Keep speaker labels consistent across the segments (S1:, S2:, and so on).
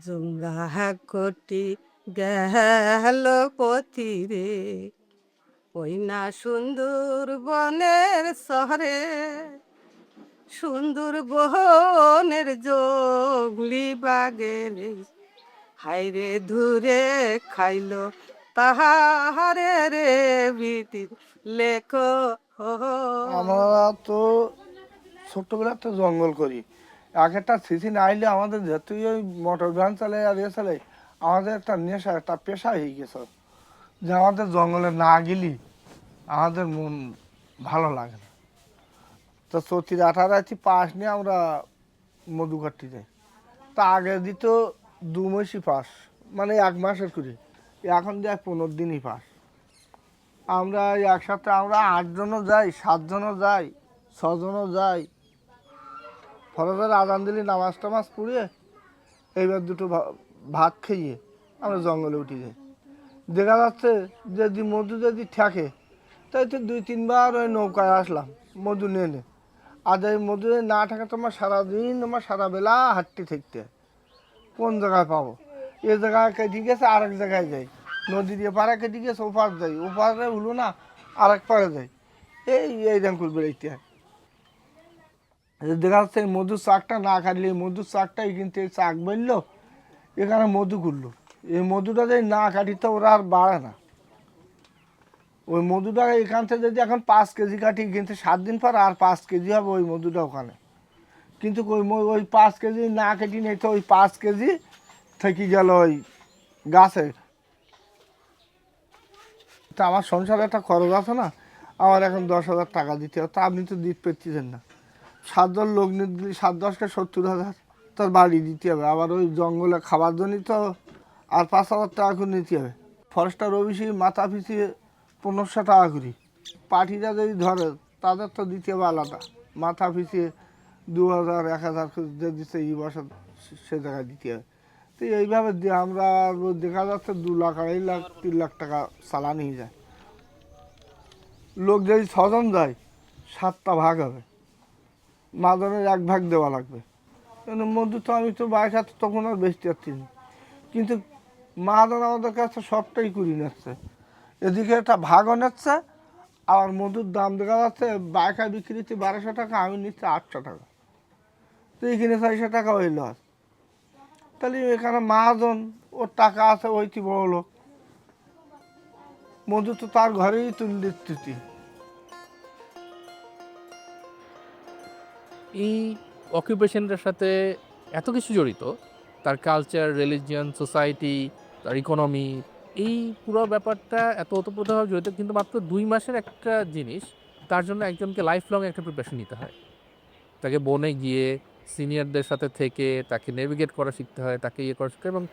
S1: জুমরা কোটি গেল পথিরে, ওই না সুন্দর বনের শহরে, সুন্দর বনের জঙ্গলি বাগের হাইরে ধুরে খাইলো তাহারে রে বিতির লেখো।
S2: আমরা তো ছোট্টবেলা একটা জঙ্গল করি, এক একটা সিজন আইলে আমাদের যেহেতুই ওই মোটর ভ্যান চালে আর ইয়ে চালে, আমাদের একটা নেশা একটা পেশা হয়ে গেছে যে আমাদের জঙ্গলে না গেলি আমাদের মন ভালো লাগে না। তো চৌত্রিশ 18 পাস নিয়ে আমরা মধু কাটতে যাই। তা আগে দিত 2 মাসই পাস, মানে 1 মাসের করে, এখন দেয় 15 দিনই পাস। আমরা একসাথে আমরা 8জনও যাই, 7জনও যাই, 6জনও যাই। ফরজের আজান দিলি নামাজ টামাজ পড়িয়ে এইবার দুটো ভাত খেয়ে আমরা জঙ্গলে উঠে যাই। দেখা যাচ্ছে যদি মধু যদি ঠেকে তাই তো 2-3 বার ওই নৌকায় আসলাম মধু নিয়ে নে। আর এই মধু না থাকে তোমার সারাদিন তোমার সারা বেলা হাঁটতে থাকতে হয়। কোন জায়গায় পাবো? এ জায়গায় কেটে গেছে আরেক জায়গায় যাই, নদী দিয়ে পাড়া কেটে গেছে ওপার যাই, ওপারে হলো না আরেক পাড়ে যাই, এই রকম বেড়াইতে হয়। দেখা যাচ্ছে মধুর চাকটা না কাটলে মধুর চাকটাই কিন্তু এই চাক বেরলো, এখানে মধু করলো, এই মধুটা যদি না কাটি তো ওরা আর বাড়ে না। ওই মধুটা এখান থেকে যদি এখন 5 কেজি কাটি, কিন্তু 7 দিন পর আর 5 কেজি হবে ওই মধুটা ওখানে। কিন্তু ওই 5 কেজি না কেটে নেই তো ওই 5 কেজি থেকে গেল ওই গাছে। তা আমার সংসারে একটা খরচ আছে না, আমার এখন 10,000 টাকা দিতে হবে, তা আপনি তো দিতে পারতেছেন না। 7 জন লোক নিতে গেলে 7-10কে 70,000 তার বাড়ি দিতে হবে, আবার ওই জঙ্গলে খাবার জন্যই তো আর 5,000 টাকা করে নিতে হবে। ফরেস্টার অফিসে মাথা পিছিয়ে 1500 টাকা করি। পার্টিরা যদি ধরে তাদের তো দিতে হবে আলাদা, মাথা পিছিয়ে 2,000 1,000 যে দিচ্ছে এই বছর সে জায়গায় দিতে হবে। তো এইভাবে আমরা দেখা যাচ্ছে 2 লাখ 2.5 লাখ 3 লাখ টাকা চালানি যায়। লোক যদি 6জন যায় 7টা ভাগ হবে, মাদনের 1 ভাগ দেওয়া লাগবে। কিন্তু মধু তো আমি তো বাইরে হাতে তখন আর বেচতে পারছি না, কিন্তু মাদন আমাদের কাছে সবটাই কুড়ি নিচ্ছে, এদিকে একটা ভাগও নিচ্ছে। আর মধুর দাম দেখা যাচ্ছে বাইকা বিক্রি হচ্ছে 1200 টাকা, আমি নিচ্ছি 800 টাকা, তো এইখানে 400 টাকা ওই লস। তাহলে এখানে মাহাজন ওর টাকা আছে, ওইটি বড় লোক, মধু তো তার ঘরেই তুলে দিচ্ছি।
S3: এই অকুপেশনটার সাথে এত কিছু জড়িত, তার কালচার, রিলিজিয়ন, সোসাইটি, তার ইকোনমি, এই পুরো ব্যাপারটা এত ওতপ্রোতভাবে জড়িত, কিন্তু মাত্র 2 মাসের একটা জিনিস, তার জন্য একজনকে লাইফ লং একটা প্রিপারেশন নিতে হয়। তাকে বনে গিয়ে সিনিয়রদের সাথে থেকে তাকে নেভিগেট করা শিখতে হয়, তাকে ইয়ে করা শিখতে হয়, এবং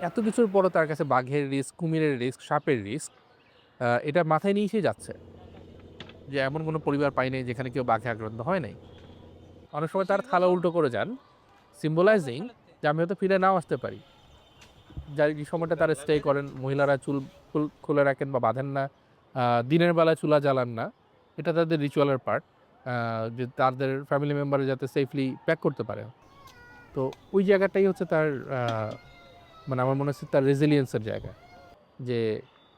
S3: এত কিছুর পরও তার কাছে বাঘের রিস্ক, কুমিরের রিস্ক, সাপের রিস্ক, এটা মাথায় নিয়ে সে যাচ্ছে। যে এমন কোনো পরিবার পাই নাই যেখানে কেউ বাঘে আক্রান্ত হয় নাই। অনেক সময় তার থালা উল্টো করে যান, সিম্বলাইজিং যে আমি হয়তো ফিরে নাও আসতে পারি। যার এই সময়টা তারা স্টে করেন, মহিলারা চুল খুলে রাখেন বা বাঁধেন না, দিনের বেলায় চুলা জ্বালান না, এটা তাদের রিচুয়ালের পার্ট, যে তাদের ফ্যামিলি মেম্বারে যাতে সেফলি প্যাক করতে পারে। তো ওই জায়গাটাই হচ্ছে তার, মানে আমার মনে হচ্ছে তার রেজিলিয়েন্সের জায়গা, যে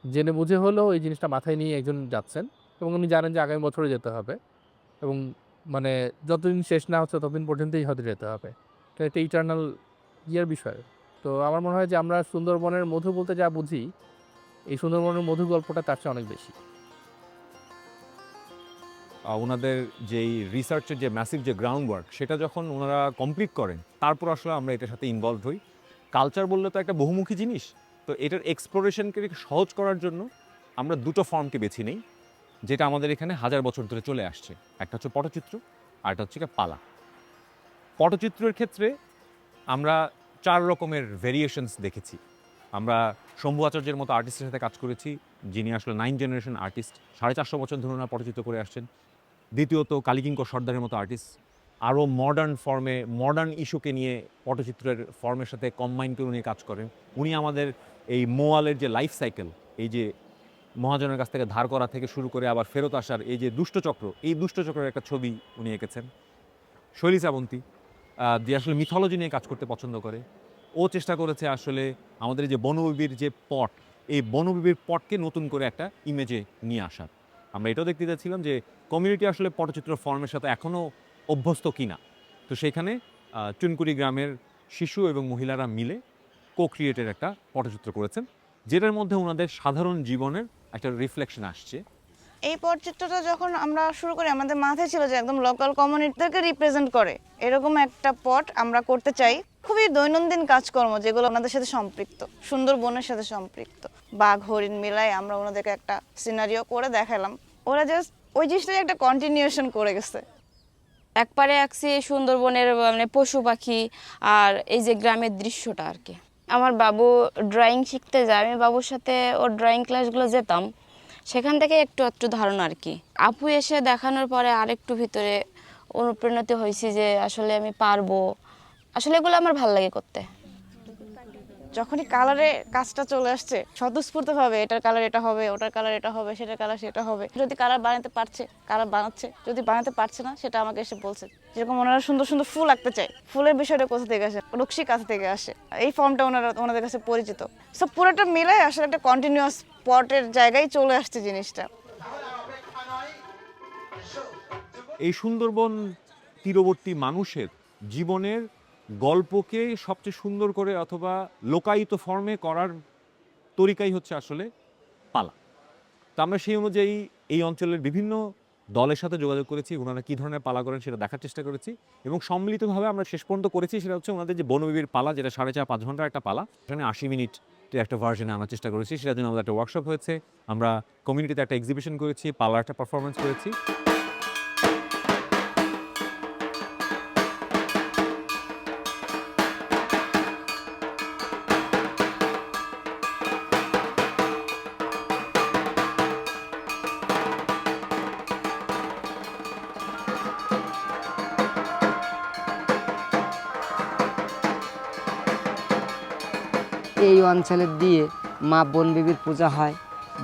S3: জেনে বুঝে হলেও এই জিনিসটা মাথায় নিয়ে একজন যাচ্ছেন, এবং উনি জানেন যে আগামী বছরে যেতে হবে, এবং মানে যতদিন শেষ না হচ্ছে ততদিন পর্যন্তই হয়তো যেতে হবে। তো এটা ইটার্নাল ইয়ের বিষয়। তো আমার মনে হয় যে আমরা সুন্দরবনের মধু বলতে যা বুঝি, এই সুন্দরবনের মধু গল্পটা তার চেয়ে অনেক বেশি।
S4: ওনাদের যেই রিসার্চের যে ম্যাসিভ যে গ্রাউন্ড ওয়ার্ক, সেটা যখন ওনারা কমপ্লিট করেন, তারপর আসলে আমরা এটার সাথে ইনভলভ হই। কালচার বললে তো একটা বহুমুখী জিনিস, তো এটার এক্সপ্লোরেশনকে সহজ করার জন্য আমরা দুটো ফর্মকে বেছে নিই, যেটা আমাদের এখানে 1000 বছর ধরে চলে আসছে। একটা হচ্ছে পটচিত্র, আর একটা হচ্ছে পালা। পটচিত্রের ক্ষেত্রে আমরা 4 রকমের ভেরিয়েশনস দেখেছি। আমরা শম্ভু আচার্যের মতো আর্টিস্টের সাথে কাজ করেছি, যিনি আসলে 9 জেনারেশন আর্টিস্ট, 450 বছর ধরে ওনারা পটচিত্র করে আসছেন। দ্বিতীয়ত কালীকিঙ্কর সর্দারের মতো আর্টিস্ট, আরও মডার্ন ফর্মে মডার্ন ইস্যুকে নিয়ে পটচিত্রের ফর্মের সাথে কম্বাইন করে উনি কাজ করেন। উনি আমাদের এই মোয়ালের যে লাইফ সাইকেল, এই যে মহাজনের কাছ থেকে ধার করা থেকে শুরু করে আবার ফেরত আসার এই যে দুষ্টচক্র, এই দুষ্টচক্রের একটা ছবি উনি এঁকেছেন। শৈলী শ্রাবন্তী যে আসলে মিথোলজি নিয়ে কাজ করতে পছন্দ করে। ও চেষ্টা করেছে আসলে আমাদের যে বনবিবির যে পট, এই বনবিবির পটকে নতুন করে একটা ইমেজে নিয়ে আসার। আমরা এটাও দেখতে চাচ্ছিলাম যে কমিউনিটি আসলে পটচিত্র ফর্মের সাথে এখনও অভ্যস্ত কিনা। তো সেখানে চুনকুড়ি গ্রামের শিশু এবং মহিলারা মিলে ক্রিয়েটের একটা পটচিত্র করেছেন, যেটার মধ্যে ওনাদের সাধারণ জীবনের একটা রিফ্লেকশন আসছে।
S5: এই পটচিত্রটা যখন আমরা শুরু করি আমাদের মাথায় ছিল যে একদম লোকাল কমিউনিটিকে রিপ্রেজেন্ট করে এরকম একটা পট আমরা করতে চাই। খুবই দৈনন্দিন কাজকর্ম যেগুলো ওনাদের সাথে সম্পৃক্ত, সুন্দরবনের সাথে সম্পৃক্ত, বাঘ হরিণ মিলাই আমরা ওনাদেরকে একটা সিনারিও করে দেখালাম। ওরা জাস্ট ওই জিনিসটাই একটা কন্টিনিউশন করে গেছে।
S6: একবারে আঁকছি সুন্দরবনের মানে পশু পাখি আর এই যে গ্রামের দৃশ্যটা আর কি। আমার বাবু ড্রয়িং শিখতে যায়, আমি বাবুর সাথে ওর ড্রয়িং ক্লাসগুলো যেতাম, সেখান থেকে একটু একটু ধারণা আর কি। আপু এসে দেখানোর পরে আরেকটু ভিতরে অনুপ্রাণিত হয়েছি যে আসলে আমি পারবো, আসলে এগুলো আমার ভালো লাগে করতে।
S5: যখনই কালারে কাজটা চলে আসছে স্বতঃস্ফূর্তভাবে এটার কালার এটা হবে, ওটার কালার এটা হবে, সেটার কালার সেটা হবে। যদি কালার বানাতে পারছে কালার বানাচ্ছে, যদি বানাতে পারছে না সেটা আমাকে এসে বলছে। যেরকম ওনারা সুন্দর সুন্দর ফুল আঁকতে চায়, ফুলের বিষয়টা কোথা থেকে আসে, নকশি কাছ থেকে আসে, এই ফর্মটা ওনাদের কাছে পরিচিত। সব পুরোটা মিলে আসলে একটা কন্টিনিউয়াস পটের জায়গায় চলে আসছে জিনিসটা।
S4: এই সুন্দরবন তীরবর্তী মানুষের জীবনের গল্পকে সবচেয়ে সুন্দর করে অথবা লোকায়িত ফর্মে করার তরিকাই হচ্ছে আসলে পালা। তো আমরা সেই অনুযায়ী এই অঞ্চলের বিভিন্ন দলের সাথে যোগাযোগ করেছি, ওনারা কী ধরনের পালা করেন সেটা দেখার চেষ্টা করেছি, এবং সম্মিলিতভাবে আমরা শেষ পর্যন্ত করেছি সেটা হচ্ছে ওনাদের যে বনবিবির পালা, যেটা 4.5-5 ঘন্টার একটা পালা, সেখানে 80 মিনিটের একটা ভার্জনে আনার চেষ্টা করেছি। সেটার জন্য আমাদের একটা ওয়ার্কশপ হয়েছে, আমরা কমিউনিটিতে একটা এক্সিবিশন করেছি, পালার একটা পারফরমেন্স করেছি।
S7: এই অঞ্চলের দিয়ে মা বনবিবির পূজা হয়।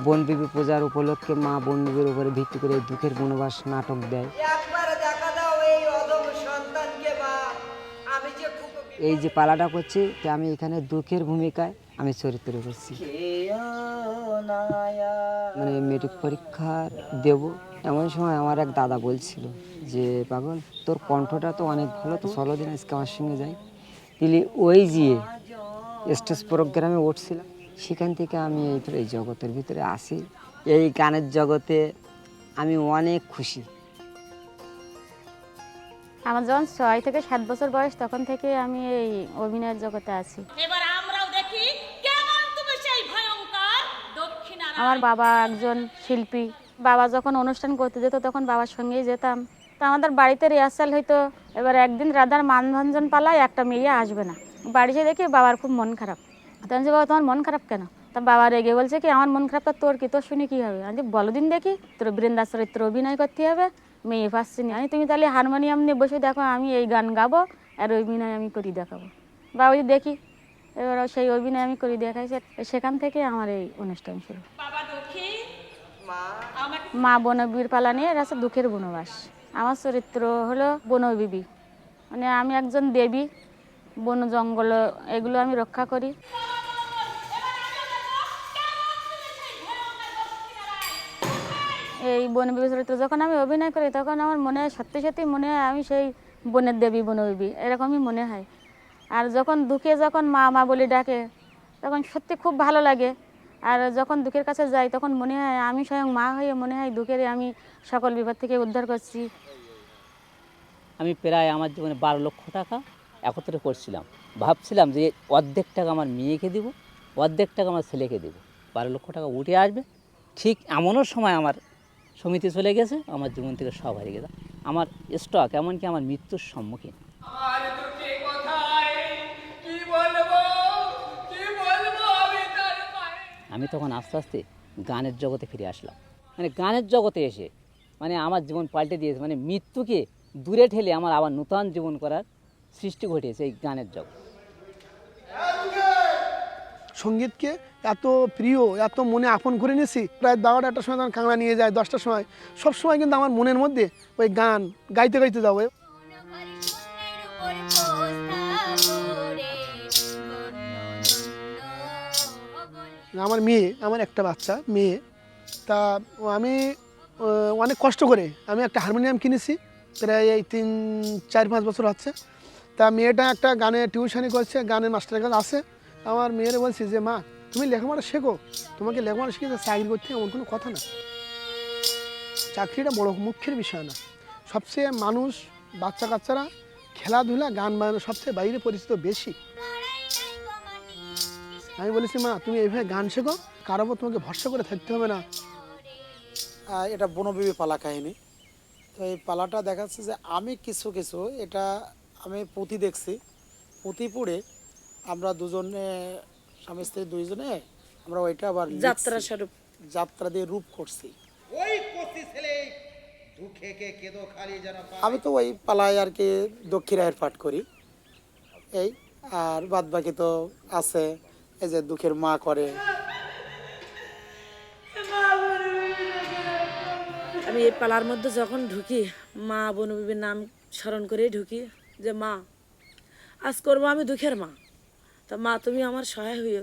S7: বনবিবি পূজার উপলক্ষে মা বনবিবির উপরে ভিত্তি করে এই দুঃখের বনবাস নাটক দেয়। এই যে পালাটা করছি আমি এখানে দুঃখের ভূমিকায় আমি চরিত্র করছি। মানে মেট্রিক পরীক্ষা দেব এমন সময় আমার এক দাদা বলছিল যে পাগল তোর কণ্ঠটা তো অনেক ভালো, তো 16 দিন আজকে আমার সঙ্গে যাই। তিনি ওই যে স্টেজ প্রোগ্রামে উঠছিলাম, সেখান থেকে আমি এই জগতের ভিতরে আসি। এই গানের জগতে আমি অনেক খুশি।
S8: আমার যখন 6 থেকে 7 বছর বয়স তখন থেকে আমি এই অভিনয়ের জগতে আছি।
S9: এবার আমরাও দেখি কেমন তুমি সেই ভয়ঙ্কর দক্ষিণা।
S8: আমার বাবা একজন শিল্পী, বাবা যখন অনুষ্ঠান করতে যেত তখন বাবার সঙ্গেই যেতাম। তো আমাদের বাড়িতে রিহার্সাল হইতো। এবার একদিন রাধার মানভঞ্জন পালায় একটা মেয়ে আসবে না, বাড়িতে দেখি বাবার খুব মন খারাপ। তখন যে বাবা তোমার মন খারাপ কেন? তা বাবা রেগে বলছে কি আমার মন খারাপটা তোর কি, তোর শুনে কী হবে? আমি বলো দিন দেখি, তোর বৃন্দা চরিত্র অভিনয় করতে হবে, মেয়ে পাচ্ছি না। তুমি তাহলে হারমোনিয়াম নিয়ে বসে দেখো, আমি এই গান গাবো আর অভিনয় আমি করি দেখাবো। বাবা যদি দেখি, এবার সেই অভিনয় আমি করি দেখাইছে। সেখান থেকে আমার এই অনুষ্ঠান শুরু। মা বনবিবির পালা নিয়ে এটা হচ্ছে দুঃখের বনবাস। আমার চরিত্র হলো বনবিবি, মানে আমি একজন দেবী, বন জঙ্গল এগুলো আমি রক্ষা করি। এই বনবিবি চরিত্র যখন আমি অভিনয় করি তখন আমার মনে হয় সত্যি সত্যি মনে হয় আমি সেই বনের দেবী বনবিবি, এরকমই মনে হয়। আর যখন দুঃখে যখন মা মা বলে ডাকে তখন সত্যি খুব ভালো লাগে। আর যখন দুঃখের কাছে যাই তখন মনে হয় আমি স্বয়ং মা হয়ে মনে হয় দুঃখের আমি সকল বিপদ থেকে উদ্ধার করছি।
S10: আমি প্রায় আমার জীবনে 12 লক্ষ টাকা একত্রে করছিলাম। ভাবছিলাম যে অর্ধেক টাকা আমার মেয়েকে দেবো, অর্ধেক টাকা আমার ছেলেকে দেবো, 12 লক্ষ টাকা উঠে আসবে। ঠিক এমনও সময় আমার সমিতি চলে গেছে, আমার জীবন থেকে সব হারিয়ে গেছে। আমার স্টক এমনকি আমার মৃত্যুর সম্মুখীন। আমি তখন আস্তে আস্তে গানের জগতে ফিরে আসলাম। মানে গানের জগতে এসে মানে আমার জীবন পাল্টে দিয়েছে, মানে মৃত্যুকে দূরে ঠেলে আমার আবার নূতন জীবন করার সৃষ্টি ঘটিয়েছে এই গানের জগৎ।
S11: সঙ্গীতকে এত প্রিয়, এত মনে আপন করে নিয়েছি। প্রায় 12টার সময় যখন কাংড়া নিয়ে যায়, 10টার সময়, সব সময় কিন্তু আমার মনের মধ্যে ওই গান গাইতে গাইতে যাবো। আমার মেয়ে, আমার একটা বাচ্চা মেয়ে। তা আমি অনেক কষ্ট করে আমি একটা হারমোনিয়াম কিনেছি, প্রায় এই 3-4-5 বছর হচ্ছে। তা মেয়েটা একটা গানে টিউশনি করছে, গানের মাস্টারের কাছে আছে। আমার মেয়েরা বলছি যে মা তুমি লেখাপড়া শেখো, তোমাকে লেখাপড়া শিখে চাকরি করতে এমন কোনো কথা না। চাকরিটা বড় মুখ্যের বিষয় না, সবচেয়ে মানুষ বাচ্চা কাচ্চারা খেলাধুলা গান বাজানো সবচেয়ে বাইরে পরিচিত বেশি। আমি বলেছি মা তুমি এইভাবে গান শেখো, কারো উপর তোমাকে ভরসা করে থাকতে হবে না।
S12: এটা বনবিবি পালা কাহিনী। তো এই পালাটা দেখাচ্ছে যে আমি কিছু কিছু এটা আমি পুঁথি দেখছি, পুঁথি পড়ে আমরা দুজনে স্বামী স্ত্রী দুইজনে আমরা ওইটা আবার যাত্রা দিয়ে রূপ করছি। আমি তো ওই পালায় আর কি দক্ষিণায়ের পাঠ করি এই, আর বাদ বাকি তো আছে এই যে দুঃখের মা করে।
S13: আমি এই পালার মধ্যে যখন ঢুকি মা বনবিবির নাম স্মরণ করেই ঢুকি যে মা আজ করবো আমি দুঃখের মা, তা মা তুমি আমার সহায় হইও,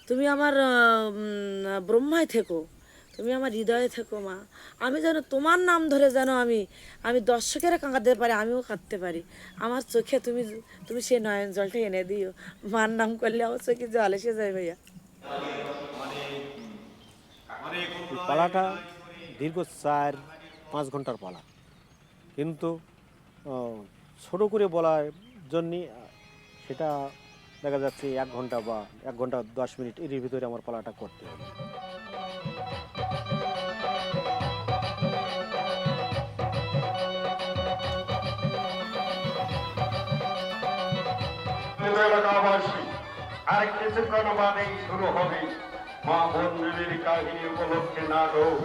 S13: তুমি আমার ব্রহ্মায় থেকো, তুমি আমার হৃদয়ে থেকো মা। আমি যেন তোমার নাম ধরে যেন আমি দর্শকেরা কাঁদতে পারি, আমিও কাঁদতে পারি। আমার চোখে তুমি সেই নয়ন জলটা এনে দিও। মার নাম করলে আমার চোখে জল এসে যায় ভাইয়া।
S14: পালাটা দীর্ঘ 4-5 ঘন্টার পালা, কিন্তু ছোট করে বলার জন্যে সেটা দেখা যাচ্ছে 1 ঘন্টা বা 1 ঘন্টা 10 মিনিট এর ভিতরে আমার পালাটা করতে হবে।
S15: আর কিছুক্ষণ বাদেই শুরু হবে মা বনবিবির কাহিনী উপলক্ষে নাটক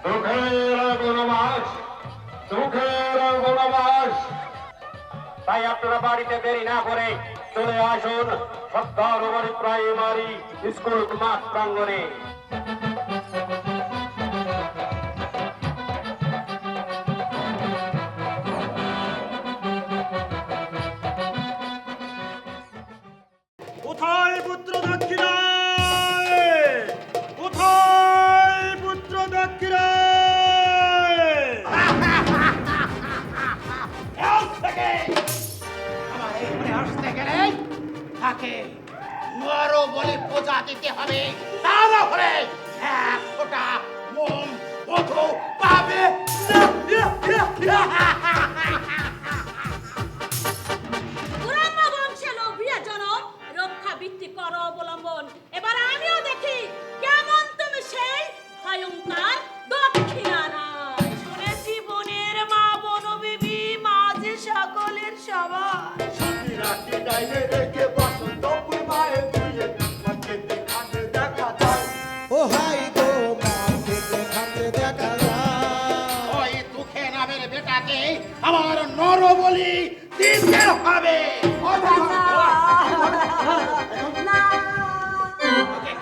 S15: দুঃখের বনবাস, দুঃখের বনবাস। তাই আপনারা বাড়িতে দেরি না করে চলে আসুন সর্দারবাড়ি প্রাইমারি স্কুল মাঠ প্রাঙ্গণে। কোথায় পুত্র দক্ষিণা, কোথায় পুত্র দক্ষিণা? আসতে গেলে তাকে মরো বলে পূজা দিতে হবে, তা না হলে 1 ফোঁটা মোম মধু পাবে না।
S9: রক্ষা বৃত্তি করো অবলম্বন। এবার আমিও দেখি কেমন তুমি সেই ভয়ঙ্কর দক্ষিণা রায়। শুনেছি বনের মা বনবিবি মাঝে সকলের সবার
S15: ও হাই গো মাকে দেখাতে দেখা যায়, ওই দুঃখে নামের বেটাকে আমার নর বলি দিতে হবে।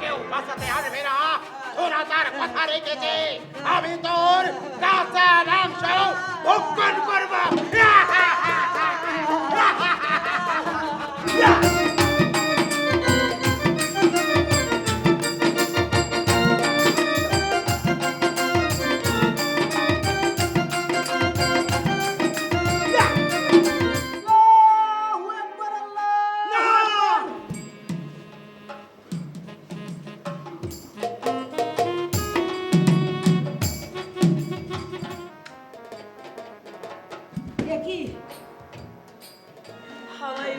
S15: কেউ বাঁচাতে পারবে না, তোরা তার কথা রেখেছে, আমি তোর কাঁচা মাংস ভক্ষণ করবো।
S9: কি হাওয়াই